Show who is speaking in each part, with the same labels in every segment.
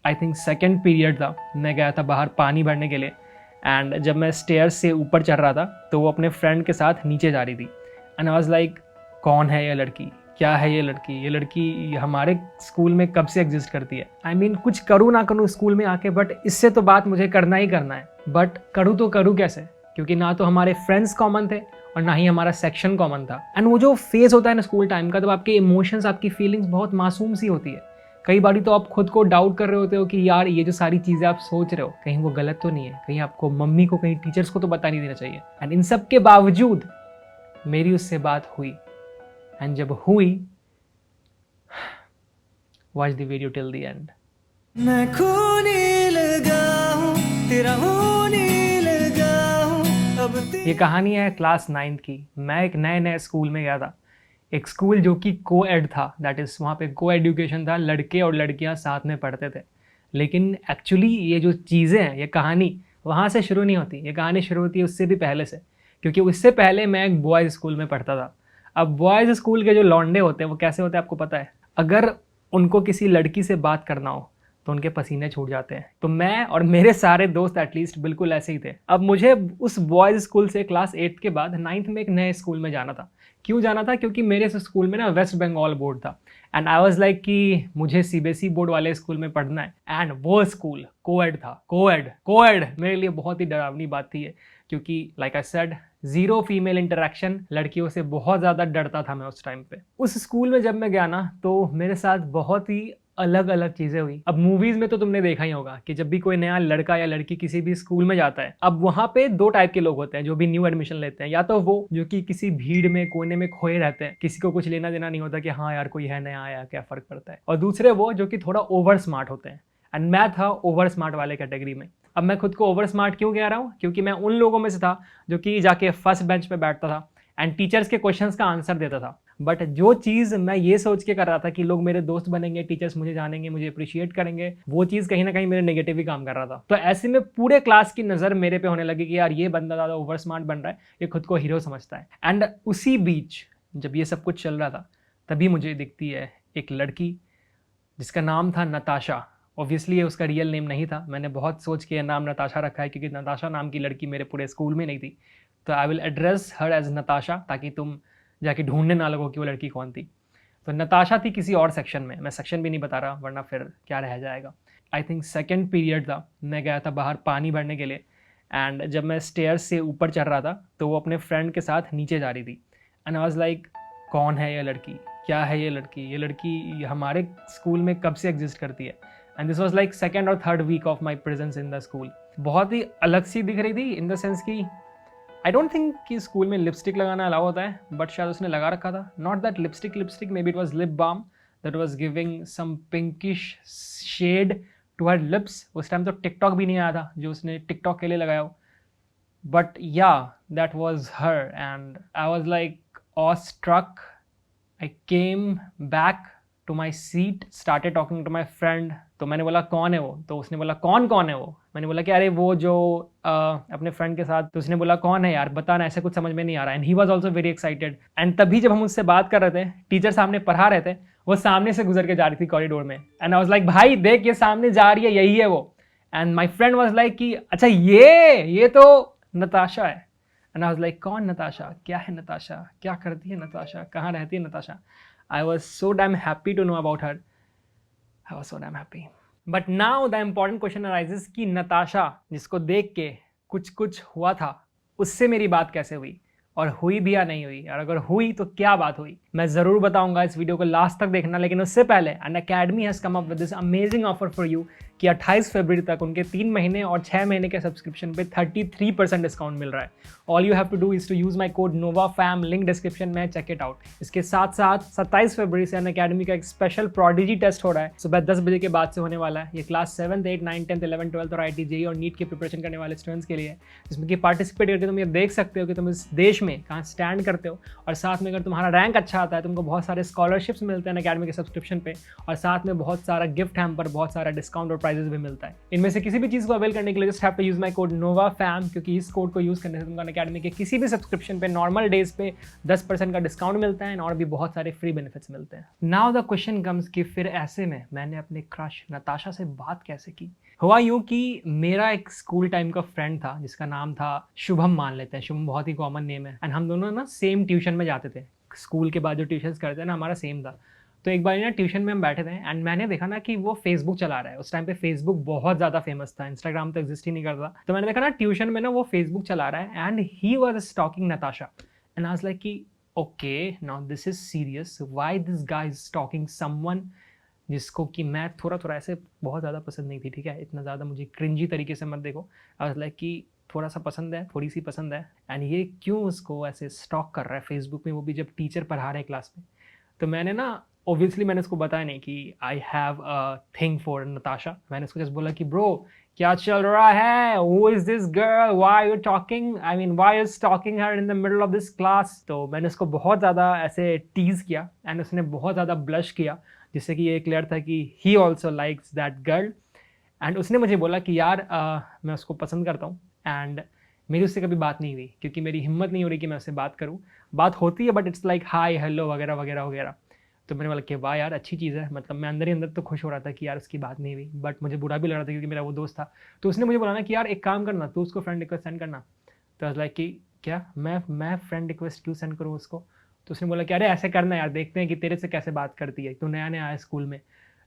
Speaker 1: I think second period था, मैं गया था बाहर पानी भरने के लिए। एंड जब मैं स्टेयर्स से ऊपर चढ़ रहा था तो वो अपने फ्रेंड के साथ नीचे जा रही थी। एंड आई वाज लाइक, कौन है ये लड़की, क्या है ये लड़की हमारे स्कूल में कब से एग्जिस्ट करती है। आई मीन कुछ करूँ ना करूँ स्कूल में आके, बट इससे तो बात मुझे करना ही करना है। बट करूँ तो करूँ कैसे, क्योंकि ना तो हमारे फ्रेंड्स कॉमन थे और ना ही हमारा सेक्शन कॉमन था। एंड वो जो फेज होता है ना स्कूल टाइम का, तो आपके इमोशंस, आपकी फीलिंग्स बहुत मासूम सी होती है। कई बारी तो आप खुद को डाउट कर रहे होते हो कि यार ये जो सारी चीज़ें आप सोच रहे हो कहीं वो गलत तो नहीं है, कहीं आपको मम्मी को, कहीं टीचर्स को तो बता नहीं देना चाहिए। एंड इन सब के बावजूद मेरी उससे बात हुई। एंड जब हुई, watch the video till the end.
Speaker 2: मैं खोने लगा हूं, तेरा होने लगा हूं, अब
Speaker 1: ये कहानी है क्लास 9th की। मैं एक नए स्कूल में गया था, एक स्कूल जो कि को-एड था, दैट इज़ वहाँ पे को एजुकेशन था, लड़के और लड़कियाँ साथ में पढ़ते थे। लेकिन एक्चुअली ये जो चीज़ें हैं, ये कहानी वहाँ से शुरू नहीं होती, ये कहानी शुरू होती है उससे भी पहले से। क्योंकि उससे पहले मैं एक बॉयज़ स्कूल में पढ़ता था। अब बॉयज़ स्कूल के जो लौंडे होते हैं वो कैसे होते हैं आपको पता है? अगर उनको किसी लड़की से बात करना हो तो उनके पसीने छूट जाते हैं। तो मैं और मेरे सारे दोस्त एटलीस्ट बिल्कुल ऐसे ही थे। अब मुझे उस बॉयज़ स्कूल से क्लास 8 के बाद 9th में एक नए स्कूल में जाना था। क्यों जाना था? क्योंकि मेरे स्कूल में ना वेस्ट बंगाल बोर्ड था। एंड आई वाज लाइक कि मुझे सीबीएसई बोर्ड वाले स्कूल में पढ़ना है। एंड वो स्कूल कोएड था। कोएड मेरे लिए बहुत ही डरावनी बात थी ये, क्योंकि like I said, zero female interaction, लड़कियों से बहुत ज़्यादा डरता था मैं उस टाइम पे। उस स्कूल में जब मैं गया ना तो मेरे साथ बहुत ही अलग अलग चीज़ें हुई। अब मूवीज़ में तो तुमने देखा ही होगा कि जब भी कोई नया लड़का या लड़की किसी भी स्कूल में जाता है, अब वहाँ पे दो टाइप के लोग होते हैं जो भी न्यू एडमिशन लेते हैं। या तो वो जो कि किसी भीड़ में कोने में खोए रहते हैं, किसी को कुछ लेना देना नहीं होता कि हाँ यार कोई है नया आया, क्या फ़र्क पड़ता है। और दूसरे वो जो कि थोड़ा ओवर स्मार्ट होते हैं। एंड मैं था ओवर स्मार्ट वाले कैटेगरी में। अब मैं खुद को ओवर स्मार्ट क्यों कह रहा हूँ? क्योंकि मैं उन लोगों में से था जो कि जाके फर्स्ट बेंच पे बैठता था एंड टीचर्स के क्वेश्चंस का आंसर देता था। बट जो चीज़ मैं ये सोच के कर रहा था कि लोग मेरे दोस्त बनेंगे, टीचर्स मुझे जानेंगे, मुझे अप्रिशिएट करेंगे, वो चीज़ कहीं ना कहीं मेरे नेगेटिव ही काम कर रहा था। तो ऐसे में पूरे क्लास की नज़र मेरे पे होने लगी कि यार ये बंदा ज़्यादा ओवर स्मार्ट बन रहा है, ये खुद को हीरो समझता है। एंड उसी बीच जब ये सब कुछ चल रहा था तभी मुझे दिखती है एक लड़की जिसका नाम था नताशा। ऑब्वियसली ये उसका रियल नेम नहीं था, मैंने बहुत सोच के नाम नताशा रखा है क्योंकि नताशा नाम की लड़की मेरे पूरे स्कूल में नहीं थी। तो I will address her as Natasha, ताकि तुम जाके ढूंढने ना लगो कि वो लड़की कौन थी। तो नताशा थी किसी और सेक्शन में, मैं सेक्शन भी नहीं बता रहा वरना फिर क्या रह जाएगा। आई थिंक सेकेंड पीरियड था, मैं गया था बाहर पानी भरने के लिए। एंड जब मैं स्टेयर्स से ऊपर चढ़ रहा था तो वो अपने फ्रेंड के साथ नीचे जा रही थी। एंड आई वाज लाइक, कौन है ये लड़की, क्या है ये लड़की हमारे स्कूल में कब से एग्जिस्ट करती है। And this was like second और third week of my presence in the school. बहुत ही अलग सी दिख रही थी इन द सेंस कि आई डोंट थिंक कि स्कूल में लिपस्टिक लगाना अलाउ होता है, बट शायद उसने लगा रखा था। Not that lipstick, maybe it was lip balm that was giving some pinkish shade to her lips. उस टाइम तो टिकटॉक भी नहीं आया था जो उसने टिकटॉक के लिए लगाया हो। But yeah that was her and I was like awestruck. I came back to my seat, started talking to my friend. तो मैंने बोला कौन है वो? तो उसने बोला कौन है वो? मैंने बोला कि अरे वो जो अपने फ्रेंड के साथ। तो उसने बोला कौन है यार, बता ना, ऐसे कुछ समझ में नहीं आ रहा है। And he was also very excited. And तभी जब हम उससे बात कर रहे थे, टीचर सामने पढ़ा रहे थे, वो सामने से गुजर के जा रही थी कॉरिडोर में। एंड आई वॉज लाइक, भाई देख ये सामने जा रही है, यही है वो। And my friend was like कि अच्छा ये तो नताशा है। एंड आई वॉज लाइक, कौन नताशा, क्या है नताशा, क्या करती है नताशा, कहाँ रहती है Natasha? I was so damn happy to know about her. I was so damn happy. But now the important question arises कि नताशा जिसको देख के कुछ हुआ था, उससे मेरी बात कैसे हुई, और हुई भी या नहीं हुई, और अगर हुई तो क्या बात हुई, मैं ज़रूर बताऊंगा। इस वीडियो को लास्ट तक देखना। लेकिन उससे पहले Unacademy has come up with this amazing offer for you कि 28 फरवरी तक उनके 3 महीने और 6 महीने के सब्सक्रिप्शन पे 33% डिस्काउंट मिल रहा है। All you have to do is to use my code NOVAFAM, link description में, चेक इट आउट। इसके साथ साथ 27 फरवरी से अनअकैडमी का एक स्पेशल प्रोडिजी टेस्ट हो रहा है, सुबह 10 बजे के बाद से होने वाला है। ये class 7th, 8th, 9th, 10th, 11th, 12th और IIT JEE और नीट की प्रिपरेशन करने वाले स्टूडेंट्स के लिए, जिसमें कि पार्टिसिपेट करके तुम ये देख सकते हो कि तुम इस देश में कहाँ स्टैंड करते हो। और साथ में अगर तुम्हारा रैंक अच्छा आता है, तुमको बहुत सारे स्कॉलरशिप्स मिलते हैं अनअकैडमी के सब्सक्रिप्शन पे, और साथ में बहुत सारा गिफ्ट हैम्पर, बहुत सारा डिस्काउंट और सरप्राइजेस भी मिलता है। इनमें से किसी भी चीज़ को अवेल करने के लिए just have to use my code NOVAFAM, क्योंकि इस कोड को यूज़ करने से तुमको अकेडमी के किसी भी सब्सक्रिप्शन पे नॉर्मल डेज पे 10% का डिस्काउंट मिलता है और भी बहुत सारे फ्री बेनिफिट्स मिलते हैं। नाउ द क्वेश्चन कम्स कि फिर ऐसे में मैंने अपने क्रश नताशा से बात कैसे की। हुआ यूँ कि मेरा एक स्कूल टाइम का फ्रेंड था जिसका नाम था शुभम, मान लेते हैं, शुभम बहुत ही कॉमन नेम है, एंड हम दोनों ना सेम ट्यूशन में जाते थे। स्कूल के बाद जो ट्यूशन्स करते हैं ना, हमारा सेम था। तो एक बार ना ट्यूशन में हम बैठे थे एंड मैंने देखा ना कि वो फेसबुक चला रहा है। उस टाइम पे फेसबुक बहुत ज़्यादा फेमस था, इंस्टाग्राम तो एग्जिस्ट ही नहीं करता। तो मैंने देखा ना ट्यूशन में ना वो फेसबुक चला रहा है and he was stalking Natasha and I was like कि okay now this is serious, why this guy is stalking someone जिसको कि मैं थोड़ा थोड़ा ऐसे बहुत ज़्यादा पसंद नहीं थी, ठीक है, इतना ज़्यादा मुझे क्रिंजी तरीके से मत देखो। आई वाज लाइक कि थोड़ा सा पसंद है, थोड़ी सी पसंद है, एंड ये क्यों उसको ऐसे स्टॉक कर रहा है फेसबुक में, वो भी जब टीचर पढ़ा रहे हैं क्लास में। तो मैंने ना ऑब्वियसली मैंने उसको बताया नहीं कि I have a thing for Natasha. मैंने उसको जस्ट बोला कि ब्रो क्या चल रहा है, who is this girl, why you talking, I mean why you talking her in the middle of this class. तो मैंने उसको बहुत ज़्यादा ऐसे टीज किया एंड उसने बहुत ज़्यादा ब्लश किया, जिससे कि ये क्लियर था कि he also likes that girl. And उसने मुझे बोला कि यार मैं उसको पसंद करता हूँ, एंड मेरी उससे कभी बात नहीं हुई क्योंकि मेरी हिम्मत नहीं हो रही कि मैं उससे बात करूँ। बात होती है but it's like hi hello वगैरह वगैरह वगैरह। तो मैंने बोला कि वाह यार अच्छी चीज़ है, मतलब मैं अंदर ही अंदर तो खुश हो रहा था कि यार उसकी बात नहीं हुई, बट मुझे बुरा भी लग रहा था क्योंकि मेरा वो दोस्त था। तो उसने मुझे बोला ना कि यार एक काम करना, तू उसको फ्रेंड रिक्वेस्ट सेंड करना। तो लाइक कि क्या मैं फ्रेंड रिक्वेस्ट क्यों सेंड करूँ उसको। तो उसने बोला कि अरे ऐसे करना यार, देखते हैं कि तेरे से कैसे बात करती है, तू नया नया आया स्कूल में।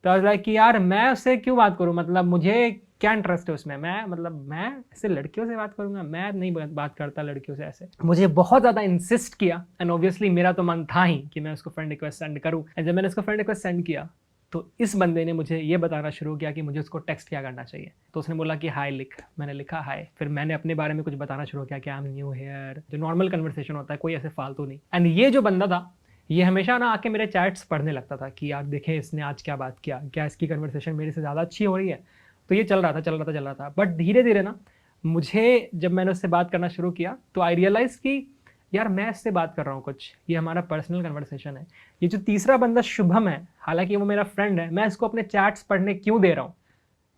Speaker 1: तो लाइक कि यार मैं उससे क्यों बात करूँ, मतलब मुझे क्या इंटरेस्ट है उसमें, मैं ऐसे लड़कियों से बात करूंगा, मैं नहीं बात करता लड़कियों से ऐसे। मुझे बहुत ज़्यादा इंसिस्ट किया एंड ऑब्वियसली मेरा तो मन था ही कि मैं उसको फ्रेंड रिक्वेस्ट सेंड करूँ। एंड जब मैंने उसको फ्रेंड रिक्वेस्ट सेंड किया तो इस बंदे ने मुझे ये बताना शुरू किया कि मुझे उसको टेक्स्ट क्या करना चाहिए। तो उसने बोला कि हाय लिख, मैंने लिखा हाय। फिर मैंने अपने बारे में कुछ बताना शुरू किया कि आई एम न्यू हेयर, जो नॉर्मल कन्वर्सेशन होता है, कोई ऐसे फालतू नहीं। एंड ये जो बंदा था ये हमेशा ना आके मेरे चैट्स पढ़ने लगता था कि यार देखें इसने आज क्या बात किया, क्या इसकी कन्वर्सेशन मेरे से ज़्यादा अच्छी हो रही है। तो ये चल रहा था। बट धीरे धीरे ना मुझे जब मैंने उससे बात करना शुरू किया तो आई रियलाइज़ कि यार मैं इससे बात कर रहा हूँ कुछ, ये हमारा पर्सनल कन्वर्सेशन है। ये जो तीसरा बंदा शुभम है, हालांकि वो मेरा फ्रेंड है, मैं इसको अपने चैट्स पढ़ने क्यों दे रहा हूँ।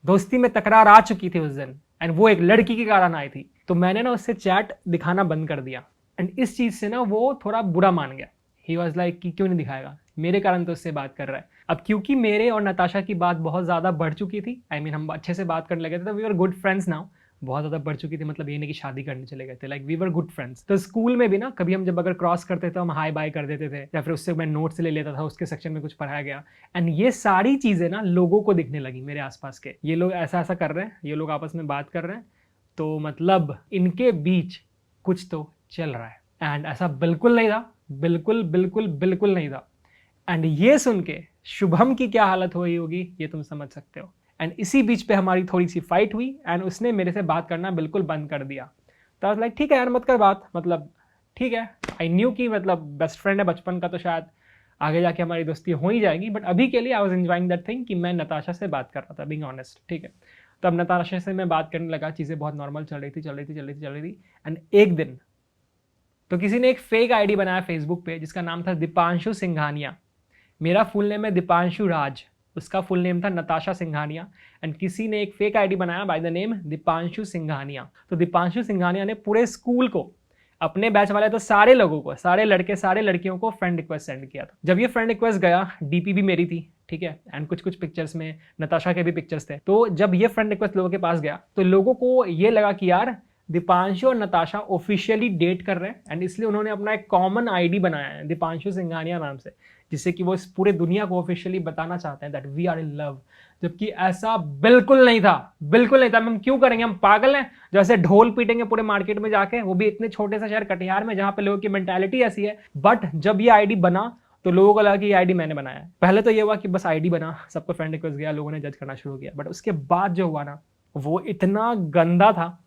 Speaker 1: दोस्ती में तकरार आ चुकी थी उस दिन एंड वो एक लड़की के कारण आई थी। तो मैंने ना उससे चैट दिखाना बंद कर दिया एंड इस चीज़ से ना वो थोड़ा बुरा मान गया। ही वॉज लाइक कि क्यों नहीं दिखाएगा, मेरे कारण तो उससे बात कर रहा है। अब क्योंकि मेरे और नताशा की बात बहुत ज़्यादा बढ़ चुकी थी, आई मीन हम अच्छे से बात करने लगे थे, तो we were good friends now. बहुत ज़्यादा बढ़ चुकी थी मतलब ये नहीं कि शादी करने चले गए थे, like we were good friends. तो स्कूल में भी ना कभी हम जब अगर क्रॉस करते थे तो हम हाई बाय कर देते थे, या फिर उससे मैं नोट्स ले लेता था, उसके सेक्शन में कुछ पढ़ाया गया। एंड ये सारी चीज़ें ना लोगों को दिखने लगी मेरे आसपास के, ये लोग ऐसा ऐसा कर रहे हैं, ये लोग आपस में बात कर रहे हैं, तो मतलब इनके बीच कुछ तो चल रहा है। एंड ऐसा बिल्कुल नहीं था, बिल्कुल बिल्कुल बिल्कुल नहीं था। एंड ये सुन के शुभम की क्या हालत हुई होगी ये तुम समझ सकते हो। एंड इसी बीच पे हमारी थोड़ी सी फाइट हुई एंड उसने मेरे से बात करना बिल्कुल बंद कर दिया। तो आई वाज लाइक ठीक है यार मत कर बात, मतलब ठीक है, आई न्यू कि मतलब बेस्ट फ्रेंड है बचपन का, तो शायद आगे जाके हमारी दोस्ती हो ही जाएगी, बट अभी के लिए I was enjoying that thing कि मैं नताशा से बात कर रहा था, बीइंग ऑनेस्ट, ठीक है। तो अब नताशा से मैं बात करने लगा, चीज़ें बहुत नॉर्मल चल रही थी। एंड एक दिन तो किसी ने एक फेक आईडी बनाया फेसबुक पे जिसका नाम था दीपांशु सिंघानिया। मेरा फुल नेम है दीपांशु राज, उसका फुल नेम था नताशा सिंघानिया। एंड किसी ने एक फेक आईडी बनाया by the name Deepanshu Singhania. तो दीपांशु सिंघानिया ने पूरे स्कूल को, अपने बैच वाले तो सारे लोगों को, सारे लड़के सारे लड़कियों को फ्रेंड रिक्वेस्ट सेंड किया था। जब ये फ्रेंड रिक्वेस्ट गया, डीपी भी मेरी थी, ठीक है, एंड कुछ कुछ पिक्चर्स में नताशा के भी पिक्चर्स थे। तो जब ये फ्रेंड रिक्वेस्ट लोगों के पास गया तो लोगों को ये लगा कि यार दीपांशु और नताशा ऑफिशियली डेट कर रहे हैं, एंड इसलिए उन्होंने अपना एक कॉमन आईडी बनाया है दीपांशु सिंघानिया नाम से, जिससे कि वो इस पूरे दुनिया को ऑफिशियली बताना चाहते हैं that we are in love. जबकि ऐसा बिल्कुल नहीं था, बिल्कुल नहीं था। हम क्यों करेंगे, हम पागल हैं जैसे ढोल पीटेंगे पूरे मार्केट में जाके, वो भी इतने छोटे से शहर कटिहार में जहां पे लोगों की मेंटालिटी ऐसी है। बट जब ये आईडी बना तो लोगों को लगा कि ये आईडी मैंने बनाया है। पहले तो ये हुआ कि बस आईडी बना, सबको फ्रेंड रिक्वेस्ट गया, लोगों ने जज करना शुरू किया। बट उसके बाद जो हुआ ना वो इतना गंदा था,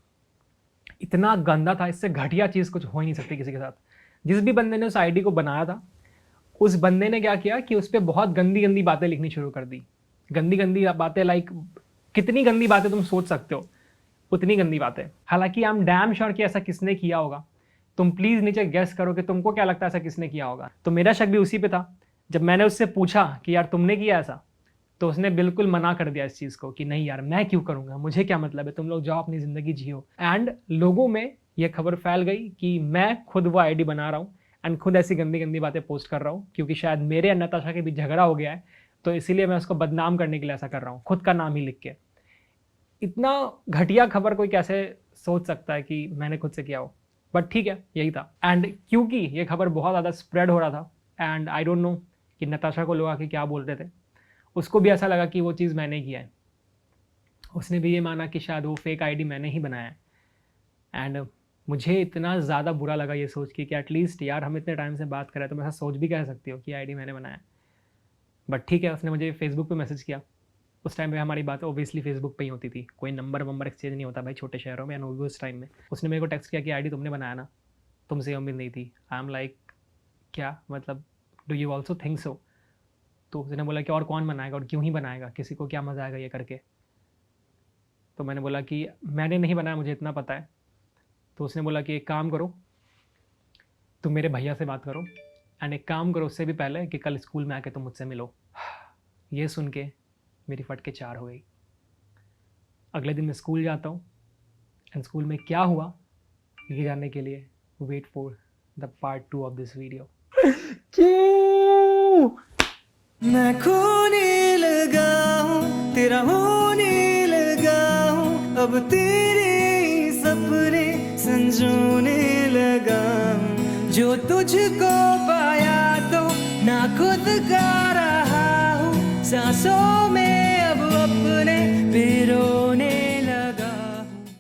Speaker 1: इतना गंदा था, इससे घटिया चीज कुछ हो ही नहीं सकती किसी के साथ। जिस भी बंदे ने उस आईडी को बनाया था उस बंदे ने क्या किया कि उस पर बहुत गंदी गंदी बातें लिखनी शुरू कर दी। गंदी गंदी बातें, लाइक कितनी गंदी बातें तुम सोच सकते हो उतनी गंदी बातें। हालांकि आई एम डैम श्योर कि ऐसा किसने किया होगा। तुम प्लीज नीचे गेस करो कि तुमको क्या लगता है ऐसा किसने किया होगा। तो मेरा शक भी उसी पे था। जब मैंने उससे पूछा कि यार तुमने किया ऐसा, तो उसने बिल्कुल मना कर दिया इस चीज़ को कि नहीं यार मैं क्यों करूँगा, मुझे क्या मतलब है, तुम लोग जाओ अपनी ज़िंदगी जियो। एंड लोगों में ये खबर फैल गई कि मैं खुद वो आईडी बना रहा हूँ एंड खुद ऐसी गंदी गंदी बातें पोस्ट कर रहा हूँ, क्योंकि शायद मेरे और नताशा के बीच झगड़ा हो गया है, तो इसीलिए मैं उसको बदनाम करने के लिए ऐसा कर रहा हूँ, खुद का नाम ही लिख के। इतना घटिया खबर कोई कैसे सोच सकता है कि मैंने खुद से किया हो, बट ठीक है, यही था। एंड क्योंकि ये खबर बहुत ज़्यादा स्प्रेड हो रहा था एंड आई डोंट नो कि नताशा को लोग आके क्या बोल रहे थे, उसको भी ऐसा लगा कि वो चीज़ मैंने किया है। उसने भी ये माना कि शायद वो फेक आईडी मैंने ही बनाया है। एंड मुझे इतना ज़्यादा बुरा लगा ये सोच के कि एटलीस्ट यार हम इतने टाइम से बात कर रहे हैं, तो मैं ऐसा सोच भी कह सकती हो कि आईडी मैंने बनाया है। बट ठीक है, उसने मुझे फेसबुक पे मैसेज किया। उस टाइम पे हमारी बात ओबियसली फेसबुक पे ही होती थी, कोई नंबर वंबर एक्सचेंज नहीं होता भाई छोटे शहरों में, एंड वो भी उस टाइम में। उसने मेरे को टेक्स्ट किया कि आईडी तुमने बनाया ना, तुमसे उम्मीद नहीं थी। आई एम लाइक क्या मतलब, do you also think so? तो उसने बोला कि और कौन बनाएगा और क्यों ही बनाएगा, किसी को क्या मज़ा आएगा ये करके। तो मैंने बोला कि मैंने नहीं बनाया, मुझे इतना पता है। तो उसने बोला कि एक काम करो, तुम मेरे भैया से बात करो, एंड एक काम करो उससे भी पहले कि कल स्कूल में आके तुम मुझसे मिलो। ये सुन के मेरी फट के 4 हो गई। अगले दिन मैं स्कूल जाता हूँ एंड स्कूल में क्या हुआ ये जानने के लिए wait for the part 2 of this video. क्यों
Speaker 2: मैं खोने लगा हूँ, तेरा होने लगा हूँ, अब तेरे ही सपने संजोने लगा हूँ। जो तुझको पाया तो ना खुद का रहा हूँ, सांसों में